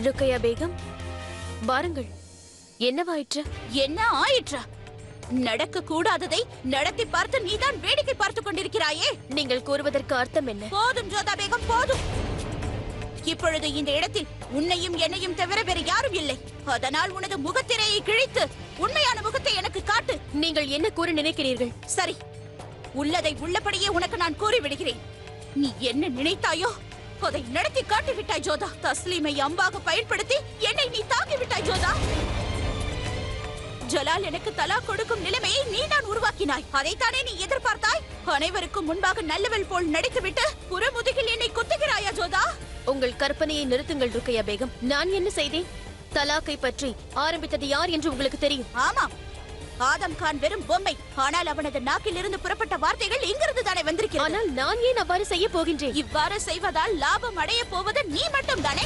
ருக்கையா பேகம், வாருங்கள். என்னவாயிற்று? என்ன ஆயிற்று? நடக்க கூடாததை நடத்தி பார்த்து நீதான் வேடிக்கை பார்த்துக் கொண்டிருக்கிறாயே. நீங்கள் கூறுவதற்கு அர்த்தம் என்ன? போதும் ஜோதா பேகம், போதும். இப்பொழுது இந்த இடத்தில் உன்னையும் என்னையும் தவிர வேறு யாரும் இல்லை. அதனால் உனது முகத்திரையை கிழித்து உண்மையான முகத்தை எனக்கு காட்டு. நீங்கள் என்ன கூற நினைக்கிறீர்கள்? சரி, உள்ளதை உள்ளபடியே உனக்கு நான் கூறிவிடுகிறேன். நீ என்ன நினைத்தாயோ அதை நடத்தி காட்டிவிட்டாய் ஜோதா. தஸ்லீமை அம்பாக பயன்படுத்தி என்னை நீ தாக்கிவிட்டாய் ஜோதா. ஜலால் எனக்கு தலா கொடுக்கும் நிலைமையை நீதான் உருவாக்கினாய். அதைத்தானே நீ எதிர்பார்த்தாய்? அனைவருக்கும் முன்பாக நல்லவள் போல் நடித்துவிட்டு புறமுதுகில் என்னை குத்துகிறாயா ஜோதா? உங்கள் கற்பனையை நிறுத்துங்கள் ருக்கையா பேகம். நான் என்ன செய்தேன்? தலாக்கை பற்றி ஆரம்பித்தது யார் என்று உங்களுக்கு தெரியும். ஆமாம், ஆதம் கான் வெறும் பொம்மை. ஆனால் அவனது நாக்கில் இருந்து புறப்பட்ட வார்த்தைகள் இங்கிருந்து தானே வந்திருக்கிறது. ஆனால் நான் ஏன் அவ்வாறு செய்ய போகின்றேன்? இவ்வாறு செய்வதால் லாபம் அடைய போவது நீ மட்டும் தானே.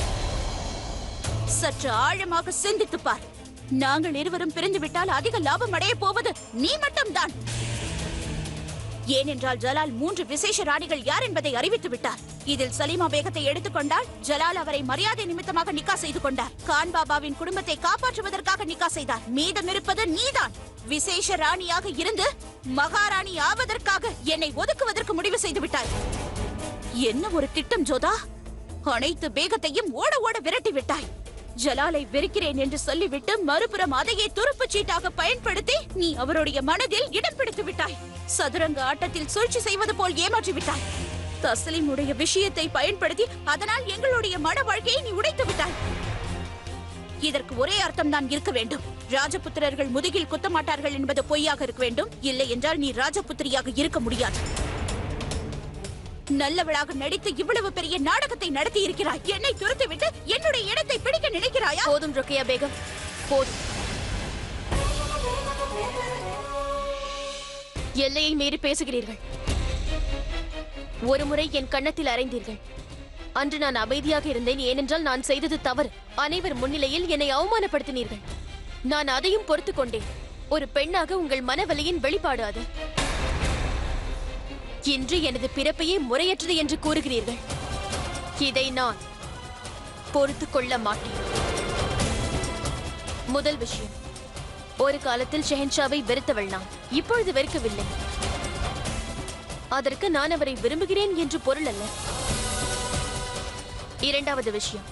சற்று ஆழமாக சிந்தித்து பார். நாங்கள் இருவரும் பிரிந்து விட்டால் அதிக லாபம் அடைய போவது நீ மட்டும் தான். ஏனென்றால் ஜலால் 3 விசேஷ ராணிகள் யார் என்பதை அறிவித்து விட்டார். இதில் சலீமா பேகத்தை எடுத்துக்கொண்டால் ஜலால் அவரை மரியாதை நிமித்தமாக நிக்கா செய்து கொண்டார். கான் பாபாவின் குடும்பத்தை காப்பாற்றுவதற்காக நிக்கா செய்தார். மீதம் இருப்பது நீதான். விசேஷ ராணியாக இருந்து மகாராணி ஆவதற்காக என்னை ஒதுக்குவதற்கு முடிவு செய்து விட்டாய். என்ன ஒரு திட்டம் ஜோதா! அனைத்து பேகத்தையும் ஓட ஓட விரட்டி விட்டாய். ஜலாலை வெறுக்கிறேன் என்று சொல்லிவிட்டு மறுபுறம் அதையே துருப்புச் சீட்டாக பயன்படுத்தி நீ அவருடைய மனதில் இடம் பிடித்து விட்டாய். சதுரங்க ஆட்டத்தில் சூழ்ச்சி செய்வது போல் ஏமாற்றி விட்டாய். தஸ்லீமுடைய விஷயத்தை பயன்படுத்தி அதனால் எங்களுடைய மன வாழ்க்கையை நீ உடைத்து விட்டாய். இதற்கு ஒரே அர்த்தம் தான் இருக்க வேண்டும். ராஜபுத்திரர்கள் முதுகில் குத்த மாட்டார்கள் என்பது பொய்யாக இருக்க வேண்டும். இல்லை என்றால் நீ ராஜபுத்திரியாக இருக்க முடியாது. நல்லவளாக நடித்து இவ்வளவு பெரிய நாடகத்தை நடத்தி இருக்கிறாய். என்னை துரத்துவிட்டு என்னுடைய இடத்தை பிடிக்க நினைக்கிறாயா? போதும் ருக்கையா பேகம், போதும். எல்லையை மீறி பேசுகிறீர்கள். ஒருமுறை என் கன்னத்தில் அறைந்தீர்கள். அன்று நான் அமைதியாக இருந்தேன். ஏனென்றால் நான் செய்தது தவறு. அனைவர் முன்னிலையில் என்னை அவமானப்படுத்தினீர்கள். நான் அதையும் பொறுத்துக் கொண்டேன். ஒரு பெண்ணாக உங்கள் மனவலியின் வெளிப்பாடு அது. இன்று எனது பிறப்பையே முறையற்றது என்று கூறுகிறீர்கள். இதை நான் பொறுத்துக் கொள்ள மாட்டேன். முதல் விஷயம், ஒரு காலத்தில் ஷெஹன்ஷாவை வெறுத்தவள் நான். இப்பொழுது வெறுக்கவில்லை. அதற்கு நான் அவரை விரும்புகிறேன் என்று பொருள் அல்ல. இரண்டாவது விஷயம்,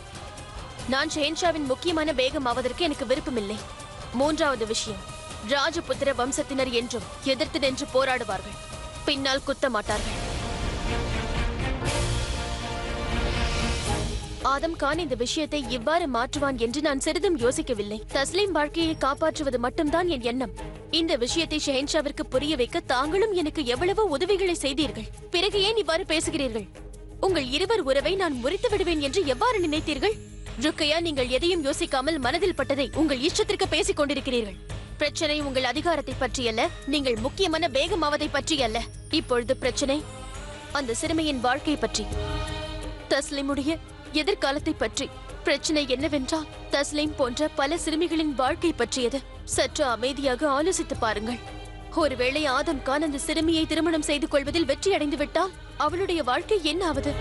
நான் ஷெஹன்ஷாவின் முக்கியமான பேகம் ஆவதற்கு எனக்கு விருப்பமில்லை. மூன்றாவது விஷயம், ராஜபுத்திர வம்சத்தினர் என்றும் எதிர்த்து நின்று போராடுவார்கள். பின்னால் குத்த மாட்டார்கள். ஆதம் கான் இந்த விஷயத்தை இவ்வாறு மாற்றுவான் என்று நான் சிறிதும் யோசிக்கவில்லை. தஸ்லீம் வாழ்க்கையை காப்பாற்றுவது மட்டும்தான் என் எண்ணம். இந்த விஷயத்தை ஷெஹன்ஷாவிற்கு புரிய வைக்க தாங்களும் எனக்கு எவ்வளவோ உதவிகளை செய்தீர்கள். பிறகு ஏன் இவ்வாறு பேசுகிறீர்கள்? உங்கள் இருவர் உறவை நான் முறித்து விடுவேன் என்று எவ்வாறு நினைத்தீர்கள்? ருக்கையா, நீங்கள் எதையும் யோசிக்காமல் மனதில் பட்டதை உங்கள் இஷ்டத்திற்கு பேசிக் கொண்டிருக்கிறீர்கள். பிரச்சனை உங்கள் அதிகாரத்தை பற்றியல்ல, நீங்கள் முக்கியமான பேகமாவதை பற்றியல்ல. இப்பொழுது பிரச்சனை அந்த சிறுமியின் வாழ்க்கை பற்றி, தஸ்லீமுடைய எதிர்காலத்தை பற்றி. பிரச்சனை என்னவென்றால் தஸ்லீம் போன்ற பல சிறுமிகளின் வாழ்க்கை பற்றியது. சற்று அமைதியாக ஆலோசித்து பாருங்கள். ஒருவேளை ஆதம் கான் அந்த சிறுமியை திருமணம் செய்து கொள்வதில் வெற்றி அடைந்து விட்டால் அவளுடைய வாழ்க்கை என்ன ஆவது?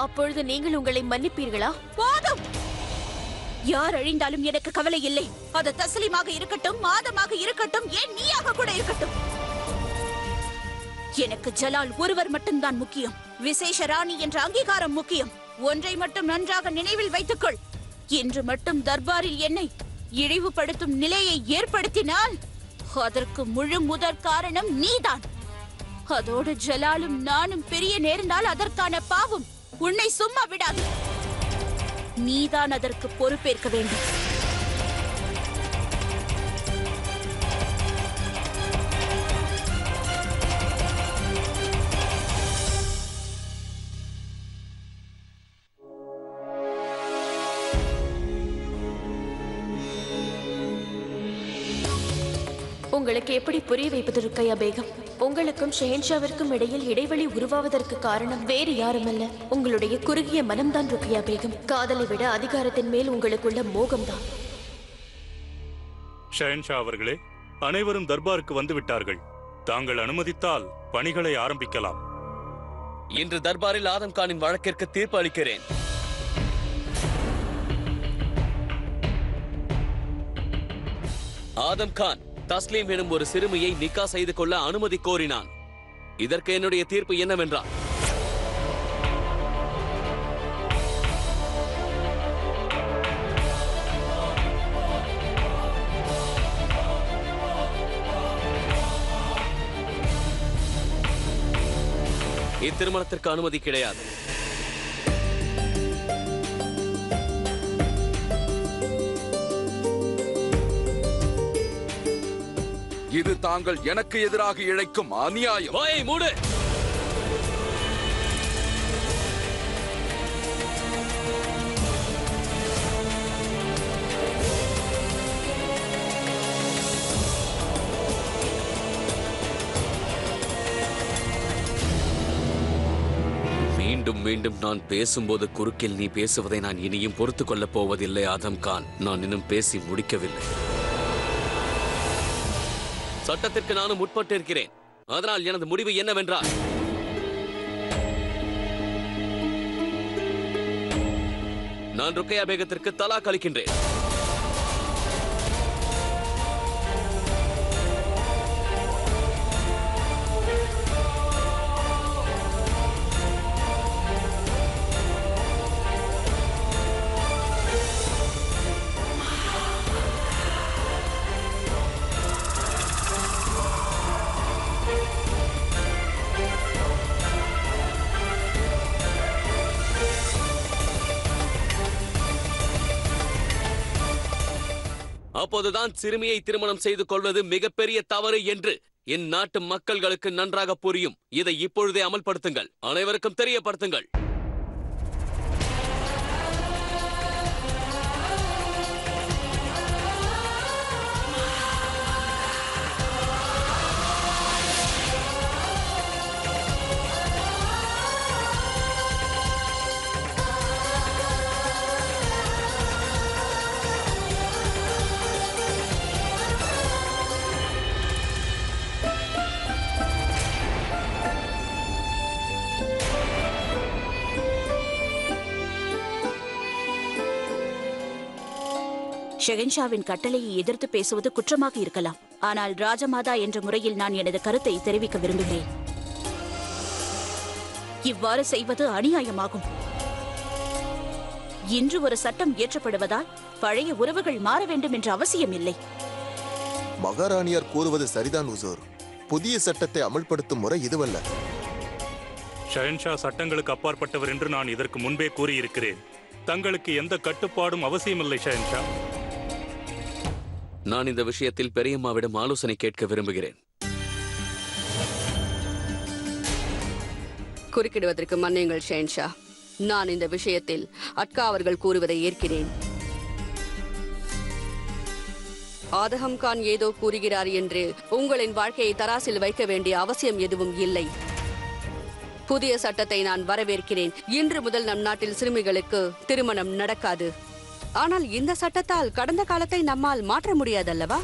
அப்பொழுது நீங்கள் உங்களை மன்னிப்பீர்களா? போதும். யார் அழிந்தாலும் எனக்கு கவலை இல்லை. அது தஸ்லீமாக இருக்கட்டும், ஆதமாக இருக்கட்டும், ஏன் நீயாக கூட இருக்கட்டும். எனக்கு ஜலால் ஒருவர் மட்டும்தான் முக்கியம். விசேஷ ராணி என்ற அங்கீகாரம் முக்கியம். ஒன்றை மட்டும் நன்றாக நினைவில் வைத்துக்கொள். இன்று மட்டும் தர்பாரில் என்னை இழிவுபடுத்தும் நிலையை ஏற்படுத்தினால் அதற்கு முழு முதற் காரணம் நீதான். அதோடு ஜலாலும் நானும் பெரிய நேர்ந்தால் அதற்கான பாவம் உன்னை சும்மா விடாது. நீதான் அதற்கு பொறுப்பேற்க வேண்டும். உங்களுக்கு எப்படி புரிய வைப்பது ருக்கையா பேகம்? உங்களுக்கும் ஷெஹன்ஷாவிற்கும் இடையில் இடைவெளி உருவாவதற்கு காரணம் வேறு யாருமல்ல, உங்களுடைய குறுகிய மனம்தான் ருக்கையா பேகம். காதலை விட அதிகாரத்தின் மேல் உங்களுக்குள்ள மோகம்தான். ஷெஹன்ஷா அவர்களே, அனைவரும் தர்பாருக்கு வந்து விட்டார்கள். தாங்கள் அனுமதித்தால் பணிகளை ஆரம்பிக்கலாம். இன்று தர்பாரில் ஆதம் கானின் வழக்கிற்கு தீர்ப்பு அளிக்கிறேன். ஆதம் கான் தஸ்லீம் எனும் ஒரு சிறுமியை நிக்கா செய்து கொள்ள அனுமதி கோரினான். இதற்கு என்னுடைய தீர்ப்பு என்னவென்றால், இத்திருமணத்திற்கு அனுமதி கிடையாது. இது தாங்கள் எனக்கு எதிராக இழைக்கும் அநியாயம். வாயை மூடு. மீண்டும் மீண்டும் நான் பேசும்போது குறுக்கில் நீ பேசுவதை நான் இனியும் பொறுத்துக் கொள்ளப் போவதில்லை ஆதம் கான். நான் இன்னும் பேசி முடிக்கவில்லை. சட்டத்திற்கு நானும் உட்பட்டிருக்கிறேன். அதனால் எனது முடிவு என்னவென்றால், நான் ருக்கையா பேகத்திற்கு தலாக் அளிக்கின்றேன். அப்போதுதான் சிறுமியை திருமணம் செய்து கொள்வது மிகப்பெரிய தவறு என்று என் நாட்டு மக்கள்களுக்கு நன்றாக புரியும். இதை இப்பொழுதே அமல்படுத்துங்கள். அனைவருக்கும் தெரியப்படுத்துங்கள். ஷெஹன்ஷாவின் கட்டளையை எதிர்த்து பேசுவது குற்றமாக இருக்கலாம். ஆனால் ராஜமாதா என்ற முறையில் நான் எனது கருத்தை தெரிவிக்க விரும்புகிறேன். இவ்வாறு செய்வது அநியாயமாகும். இன்று ஒரு சட்டம் இயற்றப்படுவதால் பழைய உறவுகள் மாற வேண்டும் என்ற அவசியம் இல்லை. மகாராணியார் கூறுவது சரிதான் உசூர். புதிய சட்டத்தை அமல்படுத்தும் முறை இதுவல்ல. ஷஹன்ஷா சட்டங்களுக்கு அப்பாற்பட்டவர் என்று நான் இதற்கு முன்பே கூறியிருக்கிறேன். தங்களுக்கு எந்த கட்டுப்பாடும் அவசியமில்லை ஷஹன்ஷா. நான் இந்த விஷயத்தில் பெரியம்மாவிடம் ஆலோசனை கேட்க விரும்புகிறேன். குறுக்கிடுவதற்கு மன்னியுங்கள் ஷெஹன்ஷா. நான் இந்த விஷயத்தில் அட்கா அவர்கள் கூறுவதை ஏற்கிறேன். ஆதகம் கான் ஏதோ கூறுகிறார் என்று உங்களின் வாழ்க்கையை தராசில் வைக்க வேண்டிய அவசியம் எதுவும் இல்லை. புதிய சட்டத்தை நான் வரவேற்கிறேன். இன்று முதல் நம் நாட்டில் சிறுமிகளுக்கு திருமணம் நடக்காது. ஆனால் இந்த சட்டத்தால் கடந்த காலத்தை நம்மால் மாற்ற முடியாதல்லவா?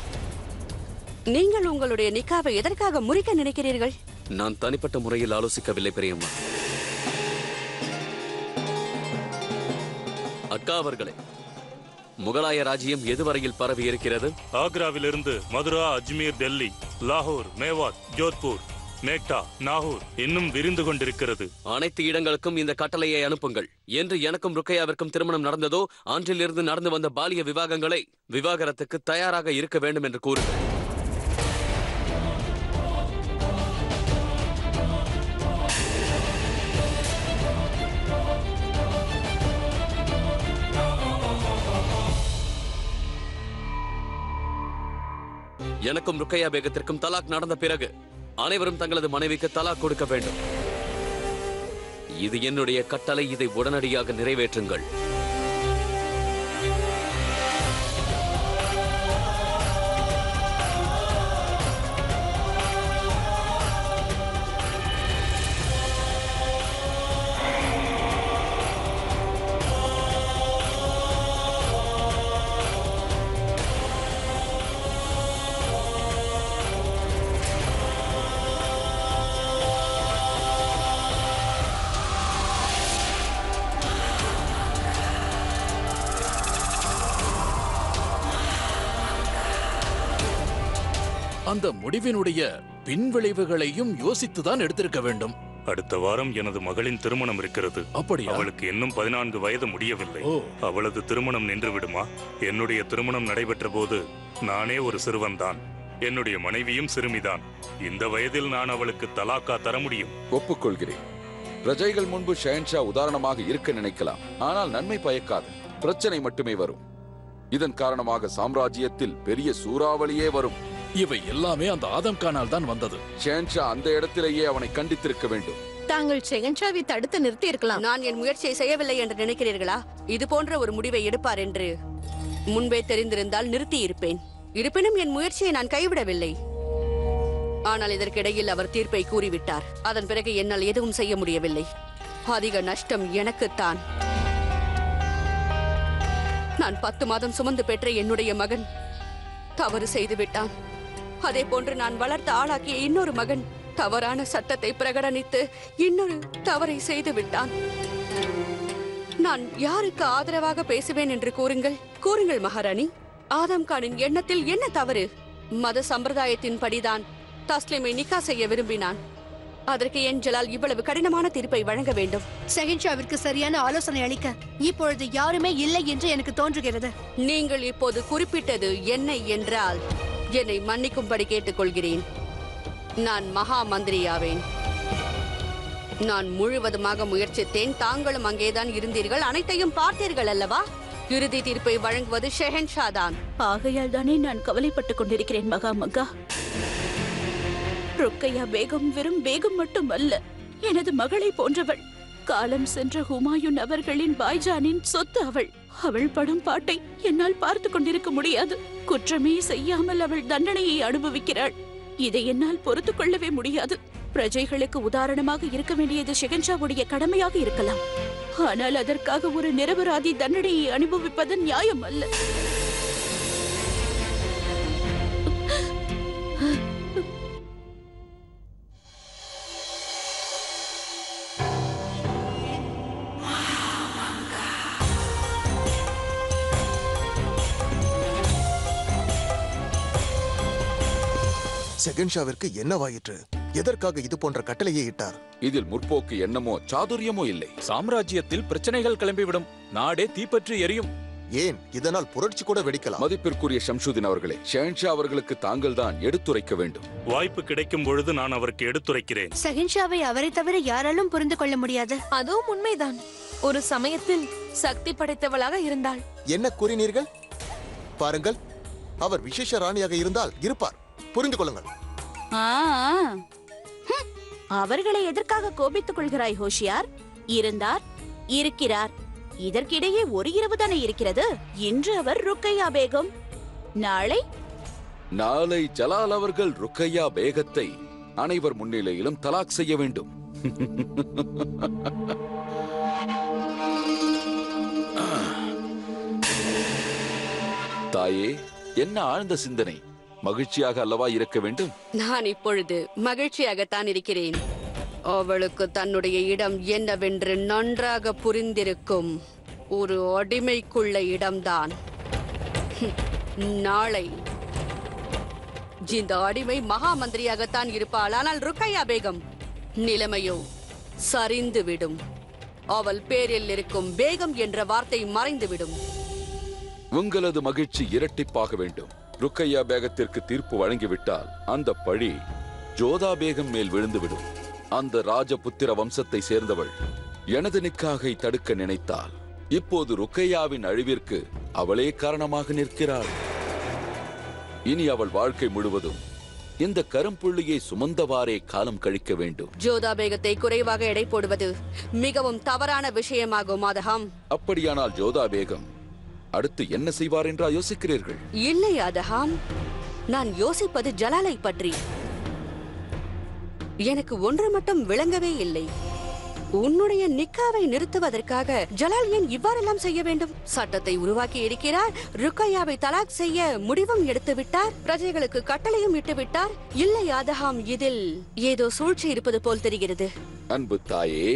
நீங்கள் உங்களுடைய நிக்காவை எதற்காக முறிக்க நினைக்கிறீர்கள்? நான் தனிப்பட்ட முறையில் ஆலோசிக்கவில்லை பெரியம்மா. அக்கா அவர்களே, முகலாய ராஜ்யம் எதுவரையில் பரவி இருக்கிறது? ஆக்ராவிலிருந்து மதுரா, அஜ்மீர், டெல்லி, லாகூர், மேவாத், ஜோத்பூர், மேக்டா, நாகூர் இன்னும் விரிந்து கொண்டிருக்கிறது. அனைத்து இடங்களுக்கும் இந்த கட்டளையை அனுப்புங்கள். என்று எனக்கும் ருக்கையாவிற்கும் திருமணம் நடந்ததோ அன்றிலிருந்து நடந்து வந்த பாலிய விவாகங்களை விவாகரத்துக்கு தயாராக இருக்க வேண்டும் என்று கூறுங்கள். எனக்கும் ருக்கையா பேகத்திற்கும் தலாக் நடந்த பிறகு அனைவரும் தங்களது மனைவிக்கு தலாக் கொடுக்க வேண்டும். இது என்னுடைய கட்டளை. இதை உடனடியாக நிறைவேற்றுங்கள். அந்த முடிவினுடைய பின்விளைவுகளையும் யோசித்துதான் எடுத்திருக்க வேண்டும். அடுத்த வாரம் எனது மகளின் திருமணம் இருக்கிறது. அப்படியா? அவளுக்கு இன்னும் 14 வயது முடியவில்லை. ஓ. அவளது திருமணம் நின்று விடுமா? என்னுடைய திருமணம் நடைபெற்ற போது நானே ஒரு சிறுவன்தான். என்னுடைய மனைவியும் சிறுமிதான். இந்த வயதில் நான் அவளுக்கு தலாக்கா தர முடியும்? ஒப்புக்கொள்கிறேன். பிரஜைகள் முன்பு ஷெஹன்ஷா உதாரணமாக இருக்க நினைக்கலாம், ஆனால் நன்மை பயக்காது. பிரச்சனை மட்டுமே வரும். இதன் காரணமாக சாம்ராஜ்யத்தில் பெரிய சூறாவளியே வரும். இவை எல்லாமே அந்த ஆதம் கானால் தான் வந்தது. ஷெஹன்ஷா அந்த இடத்திலேயே அவனை கண்டித்திருக்க வேண்டும். தாங்கள் ஷெஹன்ஷாவை தடுத்து நிறுத்தி இருக்கலாம். நான் என் முயற்சியை செய்யவில்லை என்று நினைக்கிறீர்களா? இது போன்ற ஒரு முடிவை எடுப்பார் என்று முன்பே தெரிந்திருந்தால் நிறுத்தி இருப்பேன். இருப்பினும் என் முயற்சியை நான் கைவிடவில்லை. ஆனால் இதற்கிடையில் அவர் தீர்ப்பை கூறிவிட்டார். அதன் பிறகு என்னால் எதுவும் செய்ய முடியவில்லை. அதிக நஷ்டம் எனக்குத்தான். நான் 10 மாதம் சுமந்து பெற்ற என்னுடைய மகன் தவறு செய்து விட்டான். அதே போன்று நான் வளர்த்து ஆளாக்கிய இன்னொரு மகன் தவறான சட்டத்தை பிரகடனித்து இன்னொரு தவறை செய்து விட்டான். நான் யாருக்கு ஆதரவாக பேசுவேன் என்று கூறுங்கள் மகாராணி. ஆதம் கானின் எண்ணத்தில் என்ன தவறு? மத சம்பிரதாயத்தின் படிதான் தஸ்லிமை நிக்கா செய்ய விரும்பினான். அதற்கு என் ஜலால் இவ்வளவு கடினமான தீர்ப்பை வழங்க வேண்டும்? ஷெஹன்ஷாவிற்கு சரியான ஆலோசனை அளிக்க இப்பொழுது யாருமே இல்லை என்று எனக்கு தோன்றுகிறது. நீங்கள் இப்போது குறிப்பிட்டது என்னை என்றால் என்னை மன்னிக்கும்படி கேட்டுக்கொள்கிறேன். நான் மகா மந்திரியாவேன். நான் முழுவதுமாக முயற்சித்தேன். தாங்களும் அங்கேதான் இருந்தீர்கள், அனைத்தையும் பார்த்தீர்கள் அல்லவா? இறுதி தீர்ப்பை வழங்குவது ஷெஹன்ஷா தான். ஆகையால் தானே நான் கவலைப்பட்டுக் கொண்டிருக்கிறேன் மகா. ருக்கையா பேகம் வெறும் பேகம் மட்டும் அல்ல, எனது மகளை போன்றவள். காலம் சென்ற ஹுமாயூன் அவர்களின் பாய்ஜானின் சொத்து அவள். அவள் படும் பாட்டை என்னால் பார்த்து கொண்டிருக்க முடியாது. குற்றமே செய்யாமல் அவள் தண்டனையை அனுபவிக்கிறாள். இதை என்னால் பொறுத்துக் கொள்ளவே முடியாது. பிரஜைகளுக்கு உதாரணமாக இருக்க வேண்டியது ஷெஹன்ஷாவுடைய கடமையாக இருக்கலாம். ஆனால் அதற்காக ஒரு நிரபராதி தண்டனையை அனுபவிப்பது நியாயம் அல்ல. ஷெஹன்ஷாவிற்கு என்னவாயிற்று? எதற்காக இது போன்ற கட்டளையை இட்டார்? இதில் முற்போக்கு எண்ணமோ சாதுரியமோ இல்லை. சாம்ராஜ்யத்தில் பிரச்சனைகள் கிளம்பிவிடும். நாடே தீப்பற்றி எரியும். ஏன், இதனால் புரட்சி கூட வெடிக்கலாம். மதிப்பிற்குரிய ஷம்சுதீன் அவர்களே, ஷெஹன்ஷா அவர்களுக்கு தாங்கள் தான் எடுத்துரைக்க வேண்டும். வாய்ப்பு கிடைக்கும் பொழுது நான் அவருக்கு எடுத்துரைக்கிறேன். ஷெஹன்ஷாவை அவரை தவிர யாராலும் புரிந்து கொள்ள முடியாது. அதுவும் உண்மைதான். ஒரு சமயத்தில் சக்தி படைத்தவளாக இருந்தாள். என்ன கூறினீர்கள்? பாருங்கள், அவர் விசேஷ ராணியாக இருந்தால் இருப்பார். புரிந்து கொள்ளுங்கள். அவர்களை எதற்காக கோபித்துக் கொள்கிறாய் ஹோஷியார்? இருந்தார், இருக்கிறார். இதற்கிடையே ஒரு இரவு தானே இருக்கிறது. இன்று அவர் ருக்கையா பேகம், நாளை ஜலால் அவர்கள் ருக்கையா பேகத்தை அனைவர் முன்னிலையிலும் தலாக் செய்ய வேண்டும். தாயே, என்ன ஆழ்ந்த சிந்தனை! மகிழ்ச்சியாக அல்லவா இருக்க வேண்டும்? நான் இப்பொழுது மகிழ்ச்சியாகத்தான் இருக்கிறேன். அவளுக்கு தன்னுடைய இடம் என்னவென்று நன்றாக புரிந்திருக்கும். ஒரு அடிமைக்குள்ள இடம்தான். நாளை இந்த அடிமை மகா மந்திரியாகத்தான் இருப்பாள். ஆனால் ருக்கையா பேகம் நிலைமையோ சரிந்துவிடும். அவள் பேரில் இருக்கும் பேகம் என்ற வார்த்தை மறைந்துவிடும். உங்களது மகிழ்ச்சி இரட்டிப்பாக வேண்டும். ருக்கையா பேகத்திற்கு தீர்ப்பு வழங்கிவிட்டால் அந்த பழி ஜோதா பேகம் மேல் விழுந்துவிடும். அந்த ராஜபுத்திர வம்சத்தை சேர்ந்தவள் எனது நிக்காகை தடுக்க நினைத்தாள். இப்போது ருக்கையாவின் அழிவிற்கு அவளே காரணமாக நிற்கிறாள். இனி அவள் வாழ்க்கை முழுவதும் இந்த கரும்புள்ளியை சுமந்தவாறே காலம் கழிக்க வேண்டும். ஜோதா பேகத்தை குறைவாக எடை போடுவது மிகவும் தவறான விஷயமாகும் ஆதகம். அப்படியானால் ஜோதா பேகம் அடுத்து என்ன செய்வார் என்றா யோசிக்கிறீர்கள்? இல்லை ஆதகம், நான் யோசிப்பது ஜலாலை பற்றி. எனக்கு ஒன்று மட்டும் விளங்கவே இல்லை. உன்னுடைய நிக்காவை நிறுத்துவதற்காக ஜலால் ஏன் இவ்வாறெல்லாம் செய்ய வேண்டும்? சட்டத்தை உருவாக்கி இருக்கிறார், ருக்கையாவை தலாக் செய்ய முடிவும் எடுத்து விட்டார், பிரஜைகளுக்கு கட்டளையும் இட்டு விட்டார். இல்லை ஆதகம், இதில் ஏதோ சூழ்ச்சி இருப்பது போல் தெரிகிறது. அன்பு தாயே,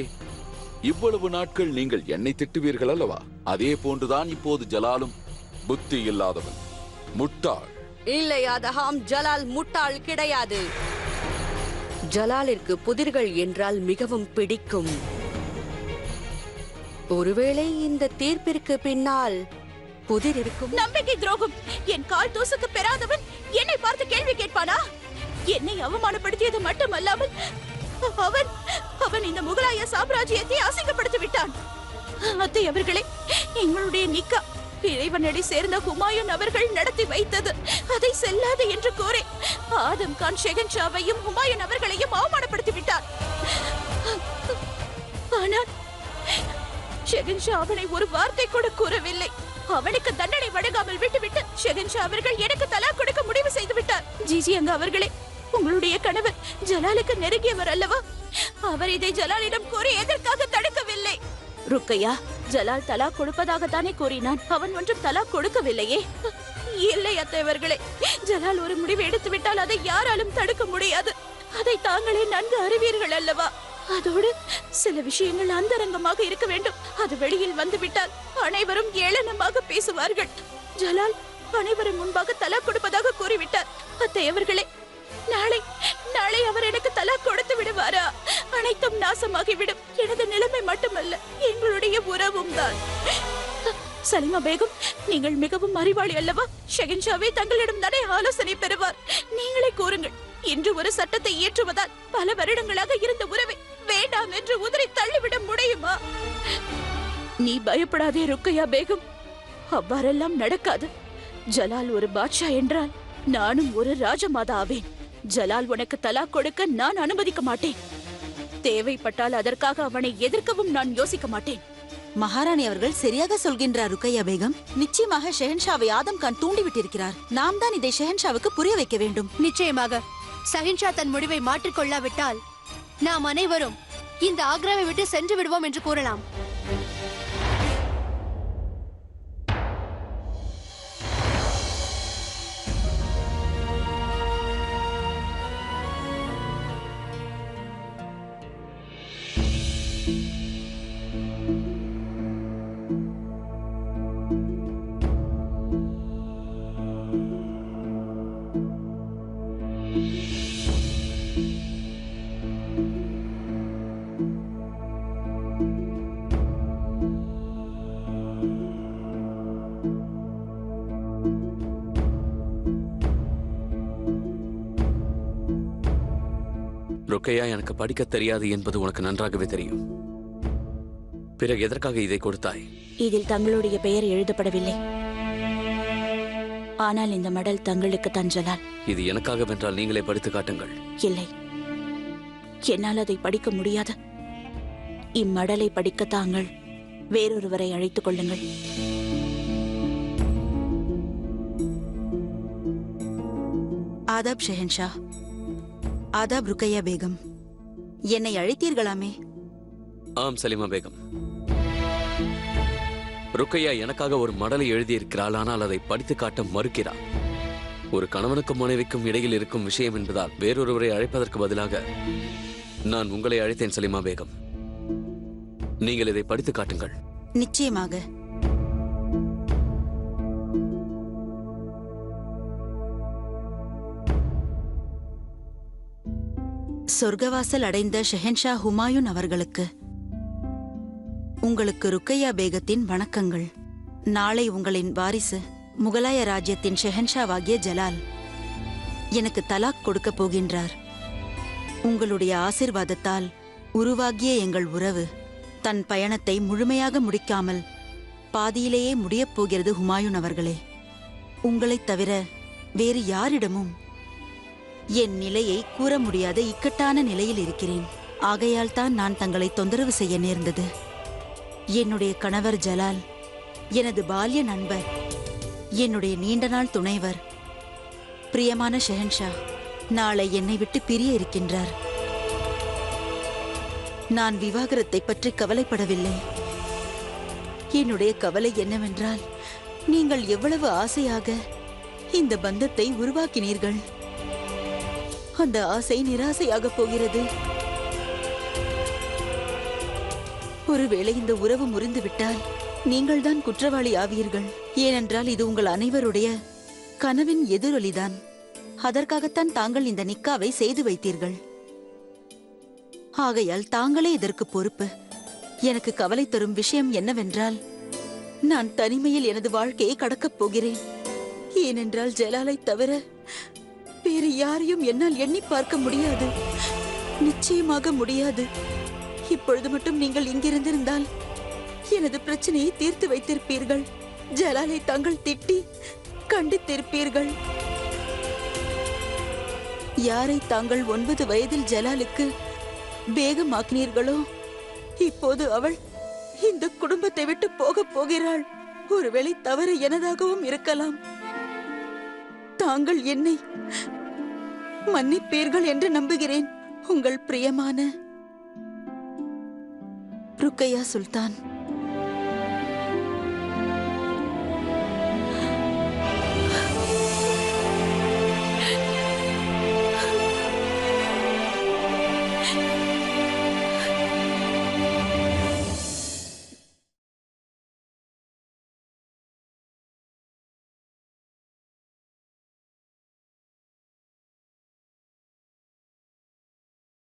இவ்வளவு நாட்கள் நீங்கள் என்னை திட்டுவீர்கள் அல்லவா? அதே போன்றுதான் இப்போது ஜலாலும் புத்தி இல்லாதவன், முட்டாள். இல்லை ஆதஹாம், ஜலால் முட்டாள் கிடையாது. ஜலாலிற்கு புதிர்கள் என்றால் மிகவும் பிடிக்கும். ஒருவேளை இந்த தீர்ப்பிற்கு பின்னால் புதிர் இருக்கும். நம்பிக்கை துரோகம்! என் கால் தூசுக்கு பெறாதவன் என்னை பார்த்து கேள்வி கேட்பானா? என்னை அவமானப்படுத்தியது மட்டுமல்லாமல் அவன் இந்த முகலாய சாம்ராஜ்யத்தை அசிங்கப்படுத்தி விட்டான். அத்தை அவர்களே, எங்களுடைய நிக்கா இறைவனடி சேர்ந்த ஹுமாயூன் அவர்கள் நடத்தி வைத்தது. அதை செல்லாது என்று கூறி ஆதம் கான் ஷெஹன்ஷாவையும் ஹுமாயூன் அவர்களையும் அவமானப்படுத்தி விட்டார். ஆனால் ஷெஹன்ஷா அவனை ஒரு வார்த்தை கூட கூறவில்லை. அவனுக்கு தண்டனை வழங்காமல் விட்டுவிட்டு ஷெஹன்ஷா அவர்கள் எனக்கு தலாக் கொடுக்க முடிவு செய்து விட்டார். ஜிஜி அங்க அவர்களே, உங்களுடைய கணவர் ஜலாலுக்கு நெருங்கியவர் அல்லவா? அவர் இதை ஜலாலிடம் கூறி எதற்காக தடுக்கவில்லை? ருக்கையா, ஜலால் தலாக் கொடுப்பதாகத்தானே கூறினான். அவன் ஒன்றும் தலாக் கொடுக்கவில்லையே. இல்லை அத்தைவர்களே, ஜலால் ஒரு முடிவு எடுத்து விட்டால் அதை யாராலும் தடுக்க முடியாது. அதை தாங்களே நன்கு அறிவீர்கள் அல்லவா? அதோடு சில விஷயங்கள் அந்தரங்கமாக இருக்க வேண்டும். அது வெளியில் வந்துவிட்டால் அனைவரும் ஏளனமாக பேசுவார்கள். ஜலால் அனைவரும் முன்பாக தலாக் கொடுப்பதாக கூறிவிட்டார். அத்தையவர்களே, நாளை அவர் எனக்கு தலாக் கொடுத்து விடுவாரா? அனைத்தும் நாசமாகிவிடும். எனது நிலைமை மட்டுமல்ல, எங்களுடைய உறவும் தான். சலிமா பேகம், நீங்கள் மிகவும் அறிவாளி அல்லவா? ஷெஹன்ஷாவே தங்களிடம் தானே ஆலோசனை பெறுவார். நீங்களே கூறுங்கள், இன்று ஒரு சட்டத்தை இயற்றுவதால் பல வருடங்களாக இருந்த உறவை வேண்டாம் என்று உதறி தள்ளிவிட முடியுமா? நீ பயப்படாதே ருக்கையா பேகம், அவ்வாறெல்லாம் நடக்காது. ஜலால் ஒரு பாட்ஷா என்றால் நானும் ஒரு ராஜமாதா ஆவேன். ஜலால் உனக்கு தலாக் கொடுக்க நான் அனுமதிக்க மாட்டேன். தேவைப்பட்டால் அதற்காக அவனை எதிர்க்கவும் நான் யோசிக்க மாட்டேன். மகாராணி அவர்கள் சரியாக சொல்கின்றார் ருக்கையா பேகம். நிச்சயமாக ஷெஹன்ஷாவை ஆதம் கான் தூண்டிவிட்டிருக்கிறார். நாம் தான் இதை ஷெஹன்ஷாவுக்கு புரிய வைக்க வேண்டும். நிச்சயமாக ஷெஹன்ஷா தன் முடிவை மாற்றிக்கொள்ளாவிட்டால் நாம் அனைவரும் இந்த ஆக்ராவை விட்டு சென்று விடுவோம் என்று கூறலாம். ருக்கையா, எனக்கு படிக்க தெரியாது என்பது உனக்கு நன்றாகவே தெரியும். பிறகு எதற்காக இதை கொடுத்தாய்? இதில் தங்களுடைய பெயர் எழுதப்படவில்லை. ஆனால் இந்த மடல் தங்களுக்கு தான் ஜலால். இது எனக்காக வென்றால் நீங்களே படித்து காட்டுங்கள். இல்லை, என்னால் அதை படிக்க முடியாது. இம்மடலை படிக்க தாங்கள் வேறொருவரை அழைத்துக் கொள்ளுங்கள். ஆதாப் ஷெஹன்ஷா. ஆதாப் ருக்கையா பேகம். என்னை அழைத்தீர்களாமே? ஆம் சலிமா பேகம். ருக்கையா எனக்காக ஒரு மடலை எழுதியிருக்கிறாள். ஆனால் அதை படித்து காட்ட மறுக்கிறாள். ஒரு கணவனுக்கும் மனைவிக்கும் இடையில் இருக்கும் விஷயம் என்பதால் வேறொருவரை அழைப்பதற்கு பதிலாக நான் உங்களை அழைத்தேன் சலிமா பேகம். நீங்கள் இதை படித்து காட்டுங்கள். நிச்சயமாக. சொர்க்கவாசல் அடைந்த ஷெஹன்ஷா ஹுமாயூன் அவர்களுக்கு உங்களுக்கு ருக்கையா பேகத்தின் வணக்கங்கள். நாளை உங்களின் வாரிசு முகலாய ராஜ்யத்தின் ஷெஹன்ஷாவாகிய ஜலால் எனக்கு தலாக் கொடுக்க போகின்றார். உங்களுடைய ஆசிர்வாதத்தால் உருவாகிய எங்கள் உறவு தன் பயணத்தை முழுமையாக முடிக்காமல் பாதியிலேயே முடியப் போகிறது. ஹுமாயூன் அவர்களே, உங்களைத் தவிர வேறு யாரிடமும் என் நிலையை கூற முடியாத இக்கட்டான நிலையில் இருக்கிறேன். ஆகையால் தான் நான் தங்களை தொந்தரவு செய்ய நேர்ந்தது. என்னுடைய கணவர் ஜலால் எனது பால்ய நண்பர், என்னுடைய நீண்ட நாள் துணைவர், பிரியமான ஷெஹன்ஷா நாளை என்னை விட்டு பிரிய இருக்கின்றார். நான் விவாகரத்தை பற்றி கவலைப்படவில்லை. என்னுடைய கவலை என்னவென்றால், நீங்கள் எவ்வளவு ஆசையாக இந்த பந்தத்தை உருவாக்கினீர்கள். அந்த ஆசை நிராசையாக போகிறது. ஒருவேளை இந்த உறவு முறிந்துவிட்டால் நீங்கள் தான் குற்றவாளி ஆவீர்கள். ஏனென்றால் இது உங்கள் அனைவருடைய கனவின் எதிரொலிதான். அதற்காகத்தான் தாங்கள் இந்த நிக்காவை செய்து வைத்தீர்கள். ஆகையால் தாங்களே இதற்கு பொறுப்பு. எனக்கு கவலை தரும் விஷயம் என்னவென்றால், நான் தனிமையில் எனது வாழ்க்கையை கடக்கப் போகிறேன். ஏனென்றால் ஜலாலை தவிர வேறு யாரையும் என்னால் எண்ணி பார்க்க முடியாது. நிச்சயமாக முடியாது. இப்பொழுது மட்டும் நீங்கள் இங்கிருந்திருந்தால் எனது பிரச்சனையை தீர்த்து வைத்திருப்பீர்கள். ஜலாலை தாங்கள் திட்டி கண்டித்திருப்பீர்கள். யாரை தாங்கள் 9 வயதில் ஜலாலுக்கு பேகமாக்கினீர்களோ, இப்போது அவள் இந்த குடும்பத்தை விட்டு போகப் போகிறாள். ஒருவேளை தவறு எனதாகவும் இருக்கலாம். தாங்கள் என்னை மன்னிப்பீர்கள் என்று நம்புகிறேன். உங்கள் பிரியமான ருக்கையா சுல்தான்.